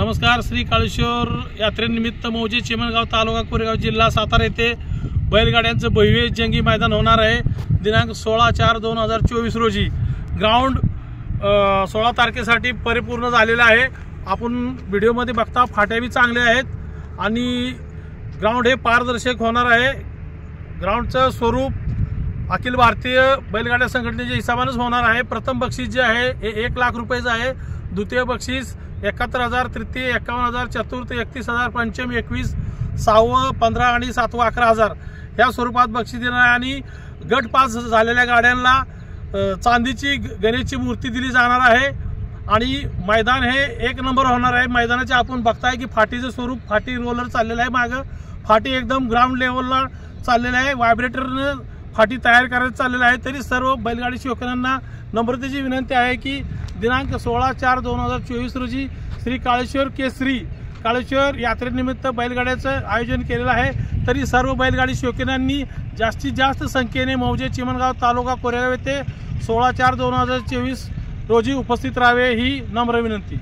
नमस्कार। श्री काळेश्वर यात्रेनिमित्त मौजे चिमणगाव तालुका कोरेगाव जिल्हा सातारा येथे बैलगाड्यांचं भव्य जंगी मैदान होणार आहे। दिनांक 16/4/2024 रोजी ग्राउंड 16 तारखेसाठी परिपूर्ण झालेला आहे। आपण व्हिडिओमध्ये बघता फाट्या भी चांगले आहेत आणि ग्राउंड हे पारदर्शक होणार आहे। ग्राउंडचं स्वरूप अखिल भारतीय बैलगाड्या संघटनेच्या हिशोबानेच होणार आहे। प्रथम बक्षीस जे आहे हे 1 लाख रुपयाचं आहे। द्वितीय बक्षीस 71,000, तृतीय 51,000, चतुर्थ 31,000, पंचम 21, 6वं 15 आणि 7वं 11,000 या स्वरूपात बक्षीस देणार आहे। आणि गट पास झालेल्या गाड्यांना चांदीची गणेशची मूर्ती दिली जाणार आहे आणि मैदान हे 1 नंबर होणार आहे। मैदानाचे आपण बघताय की फाटीचं स्वरूप, फाटी रोलर चाललेला आहे, मागं फाटी एकदम ग्राउंड लेवलला चाललेला आहे, व्हायब्रेटरने फाटी तयार करायला चाललेला आहे। तरी सर्व बैलगाडी शौकीनांना नम्रतेची विनंती आहे की दिनांक 16/4/2024 रोजी श्री काळेश्वर केसरी काळेश्वर यात्रेनिमित्त बैलगाड्याचं आयोजन केलेलं आहे। तरी सर्व बैलगाडी शौकीनांनी जास्तीत जास्त संख्येने मौजे चिमणगाव तालुका कोरेगाव येथे 16/4/2024 रोजी उपस्थित राहावे ही नम्र विनंती।